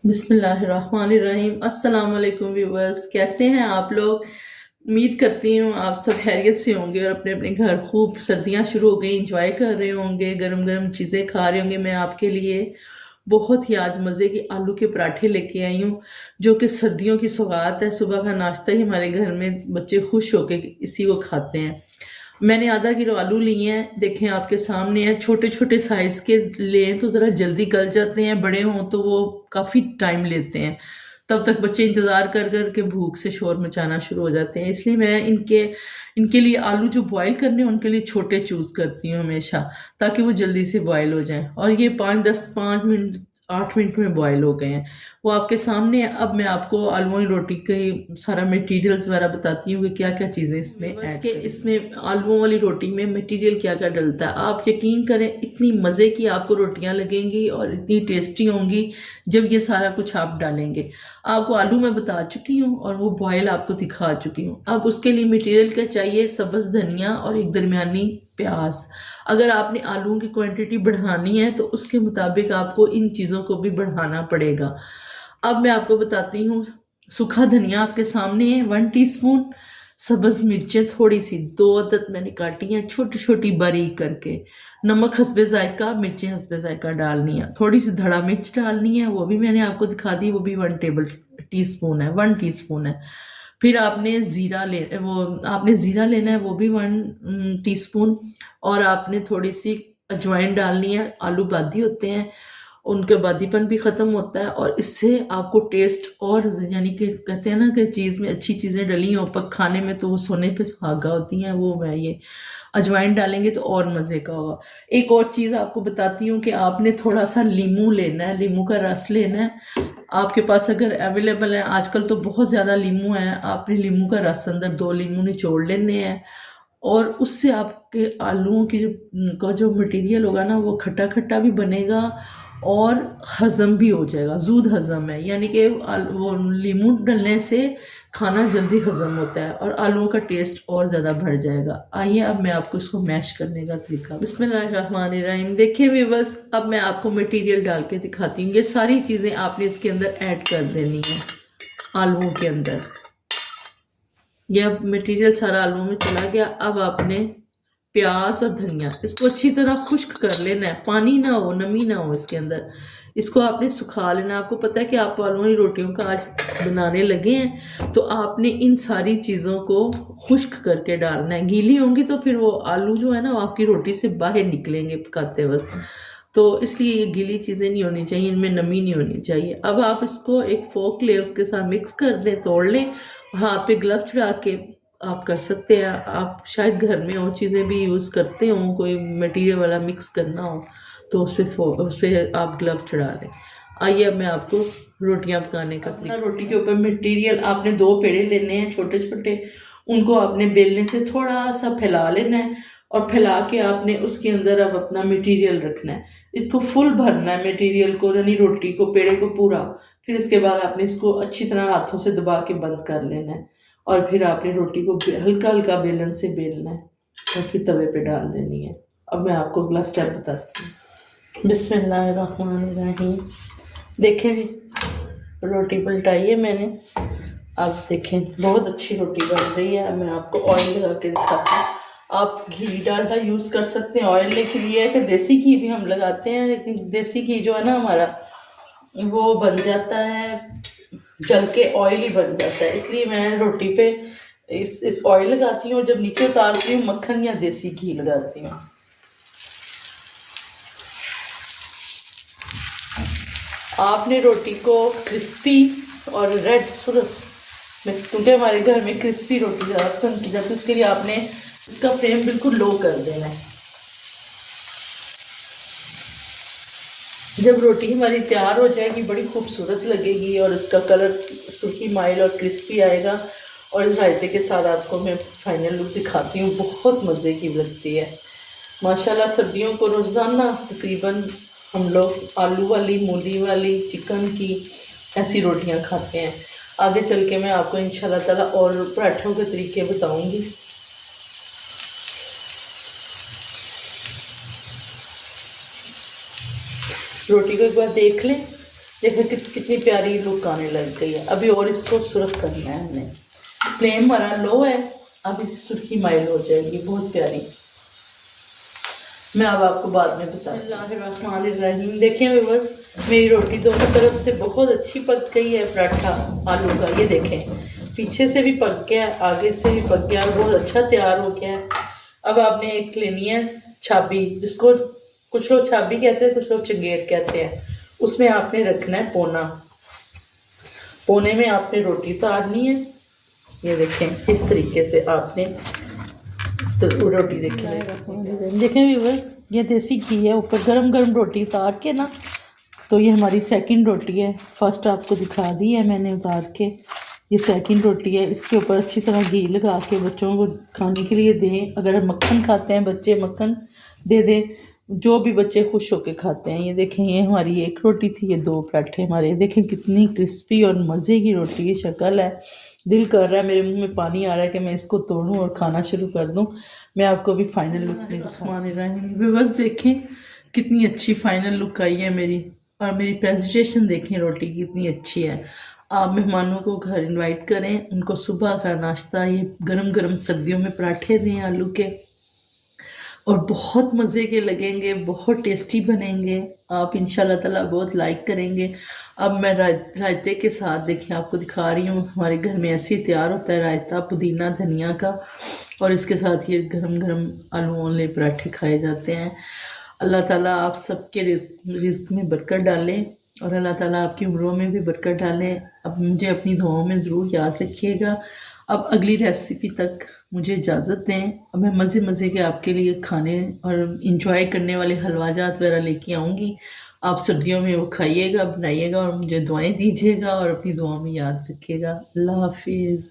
बिस्मिल्लाहिर्रहमानिर्रहीम। अस्सलाम वालेकुम व्यूवर्स, कैसे हैं आप लोग। उम्मीद करती हूँ आप सब खैरियत से होंगे और अपने अपने घर खूब सर्दियाँ शुरू हो गई इंजॉय कर रहे होंगे, गरम गरम चीज़ें खा रहे होंगे। मैं आपके लिए बहुत ही आज मज़े के आलू के पराठे लेके आई हूँ जो कि सर्दियों की सौगात है। सुबह का नाश्ता ही हमारे घर में बच्चे खुश होकर इसी को खाते हैं। मैंने आधा किलो आलू लिए हैं, देखें आपके सामने हैं। छोटे छोटे साइज के लें तो ज़रा जल्दी गल जाते हैं, बड़े हों तो वो काफ़ी टाइम लेते हैं। तब तक बच्चे इंतज़ार कर कर के भूख से शोर मचाना शुरू हो जाते हैं। इसलिए मैं इनके इनके लिए आलू जो बॉईल करने हैं उनके लिए छोटे चूज़ करती हूँ हमेशा, ताकि वो जल्दी से बॉईल हो जाएं। और ये 5-10 5 मिनट 8 मिनट में बॉईल हो गए हैं, वो आपके सामने है। अब मैं आपको आलूओं की रोटी की सारा मटेरियल्स वगैरह बताती हूँ कि क्या क्या चीज़ें इसमें ऐड करें। इसमें आलूओं वाली रोटी में मटेरियल क्या क्या डलता है, आप यकीन करें इतनी मज़े की आपको रोटियां लगेंगी और इतनी टेस्टी होंगी जब ये सारा कुछ आप डालेंगे। आपको आलू मैं बता चुकी हूँ और वो बॉयल आपको दिखा चुकी हूँ। अब उसके लिए मटेरियल क्या चाहिए, सब्ज़ धनिया और एक दरमियानी प्याज। अगर आपने आलूओं की क्वांटिटी बढ़ानी है तो उसके मुताबिक आपको इन चीज़ों को भी बढ़ाना पड़ेगा। अब मैं आपको बताती हूँ। सूखा धनिया आपके सामने है 1 टीस्पून, सब्ज मिर्चें थोड़ी सी 2 अदद मैंने काटी हैं छोटी छोटी बारीक करके, नमक हस्बे जायका, मिर्चें हस्बे जायका डालनी है, थोड़ी सी धड़ा मिर्च डालनी है, वो भी मैंने आपको दिखा दी, वो भी 1 टेबल टीस्पून है, 1 टीस्पून है। फिर आपने ज़ीरा लेना है, वो भी 1 टीस्पून। और आपने थोड़ी सी अजवाइन डालनी है। आलू बादी होते हैं, उनका बादीपन भी ख़त्म होता है और इससे आपको टेस्ट और, यानी कि कहते हैं ना कि चीज़ में अच्छी चीज़ें डली हों पक खाने में तो वो सोने पे सुहागा होती हैं। वो मैं ये अजवाइन डालेंगे तो और मज़े का होगा। एक और चीज़ आपको बताती हूँ कि आपने थोड़ा सा लीमू लेना है, लीमू का रस लेना है। आपके पास अगर अवेलेबल है, आजकल तो बहुत ज़्यादा लीमू है, आपने लीमू का रस अंदर 2 लीमू निचोड़ लेने हैं और उससे आपके आलूओं की जो मटेरियल होगा ना वो खट्टा खट्टा भी बनेगा और हज़म भी हो जाएगा। जूद हज़म है, यानी कि वो लीमू डलने से खाना जल्दी हज़म होता है और आलूओं का टेस्ट और ज़्यादा बढ़ जाएगा। आइए अब मैं आपको इसको मैश करने का तरीका। बिस्मिल्लाहिर्रहमानिर्रहीम। देखिए व्यूअर्स, अब मैं आपको मटेरियल डाल के दिखाती हूँ। ये सारी चीज़ें आपने इसके अंदर ऐड कर देनी है आलूओं के अंदर। यह मटेरियल सारा आलू में चला गया। अब आपने प्याज और धनिया, इसको अच्छी तरह खुश्क कर लेना है, पानी ना हो, नमी ना हो इसके अंदर। इसको आपने सुखा लेना। आपको पता है कि आप आलू की रोटियों का आज बनाने लगे हैं तो आपने इन सारी चीज़ों को खुश्क करके डालना है। गीली होंगी तो फिर वो आलू जो है ना वो आपकी रोटी से बाहर निकलेंगे पकाते वक्त, तो इसलिए ये गीली चीज़ें नहीं होनी चाहिए, इनमें नमी नहीं होनी चाहिए। अब आप इसको एक फोक ले उसके साथ मिक्स कर दें, तोड़ लें। हाथ पे ग्लव चढ़ा के आप कर सकते हैं। आप शायद घर में और चीज़ें भी यूज़ करते हो, कोई मटेरियल वाला मिक्स करना हो तो उस पर आप ग्लव चढ़ा लें। आइए अब मैं आपको रोटियां पकाने का तरीका। रोटी के ऊपर मटेरियल आपने 2 पेड़े लेने हैं छोटे छोटे, उनको आपने बेलने से थोड़ा सा फैला लेना है और फैला के आपने उसके अंदर अब अपना मटेरियल रखना है। इसको फुल भरना है मटेरियल को, यानी रोटी को, पेड़े को पूरा। फिर इसके बाद आपने इसको अच्छी तरह हाथों से दबा के बंद कर लेना है और फिर आपने रोटी को हल्का हल्का बेलन से बेलना है और फिर तवे पे डाल देनी है। अब मैं आपको अगला स्टेप बताती हूँ। बिस्मिल्लाहिर्रहमानिर्रहीम। देखें जी, रोटी पलटाई है मैंने। अब देखें बहुत अच्छी रोटी बन रही है। मैं आपको ऑयल लगा के दिखाती हूँ। आप घी डालना यूज़ कर सकते हैं। ऑयल के लिए है कि देसी घी भी हम लगाते हैं, लेकिन देसी घी जो है ना हमारा वो बन जाता है जल के, ऑयल ही बन जाता है। इसलिए मैं रोटी पे इस ऑयल लगाती हूँ, जब नीचे उतारती हूँ मक्खन या देसी घी लगाती हूँ। आपने रोटी को क्रिस्पी और रेड क्योंकि हमारे घर में क्रिस्पी रोटी ज़्यादा पसंद की जाती है, उसके लिए आपने इसका फ्लेम बिल्कुल लो कर देना है। जब रोटी हमारी तैयार हो जाएगी बड़ी खूबसूरत लगेगी और इसका कलर सुर्खी माइल और क्रिस्पी आएगा। और इस रायते के साथ आपको मैं फाइनल लुक दिखाती हूँ, बहुत मज़े की लगती है माशाल्लाह। सर्दियों को रोज़ाना तकरीबन हम लोग आलू वाली, मूली वाली, चिकन की ऐसी रोटियां खाते हैं। आगे चल के मैं आपको इंशाल्लाह ताला और पराठों के तरीके बताऊंगी। रोटी को एक बार देख लें, देखो कितनी प्यारी लुक आने लग गई है। अभी और इसको सुर्ख करना है हमने, फ्लेम हमारा लो है, अब इसकी सुर्खी माइल हो जाएगी बहुत प्यारी। मैं अब आपको बाद में बताऊँ। देखें व्यूअर्स, मेरी रोटी दोनों तरफ से बहुत अच्छी पक गई है। पराठा आलू का ये देखें, पीछे से भी पक गया है, आगे से भी पक गया है, बहुत अच्छा तैयार हो गया है। अब आपने एक लेनी है छाबी, जिसको कुछ लोग छाबी कहते हैं, कुछ लोग चंगेर कहते हैं। उसमें आपने रखना है पोना, पोने में आपने रोटी उतारनी है। ये देखें इस तरीके से आपने तो रोटी देखें व्यूअर्स, ये देसी घी है, ऊपर गरम गरम रोटी उतार के ना, तो ये हमारी सेकंड रोटी है। फर्स्ट आपको दिखा दी है मैंने उतार के, ये सेकंड रोटी है। इसके ऊपर अच्छी तरह घी लगा के बच्चों को खाने के लिए दें। अगर मक्खन खाते हैं बच्चे, मक्खन दे दें, जो भी बच्चे खुश होकर खाते हैं। ये देखें, ये हमारी एक रोटी थी, ये 2 पराठे हमारे। देखें कितनी क्रिस्पी और मज़े की रोटी की शक्ल है। दिल कर रहा है, मेरे मुंह में पानी आ रहा है कि मैं इसको तोड़ूं और खाना शुरू कर दूं। मैं आपको भी फाइनल लुक में दिखाऊं। बस देखें कितनी अच्छी फाइनल लुक आई है मेरी, और मेरी प्रेजेंटेशन देखें रोटी की कितनी अच्छी है। आप मेहमानों को घर इनवाइट करें, उनको सुबह का नाश्ता ये गरम गरम सर्दियों में पराठे दें आलू के, और बहुत मज़े के लगेंगे, बहुत टेस्टी बनेंगे। आप इंशाल्लाह ताला बहुत लाइक करेंगे। अब मैं रायते के साथ देखिए आपको दिखा रही हूँ, हमारे घर में ऐसे ही तैयार होता है रायता पुदीना धनिया का, और इसके साथ ये गरम गरम आलू वाले पराठे खाए जाते हैं। अल्लाह ताला आप सबके रिज़्क में बरकत डालें, और अल्लाह ताला आपकी उम्रों में भी बरकत डालें। अब मुझे अपनी दुआओं में ज़रूर याद रखिएगा। अब अगली रेसिपी तक मुझे इजाज़त दें। अब मैं मज़े के आपके लिए खाने और इंजॉय करने वाले हलवाजात वगैरह लेके आऊँगी। आप सर्दियों में वो खाइएगा, बनाइएगा, और मुझे दुआएं दीजिएगा, और अपनी दुआओं में याद रखिएगा। अल्लाह हाफिज़।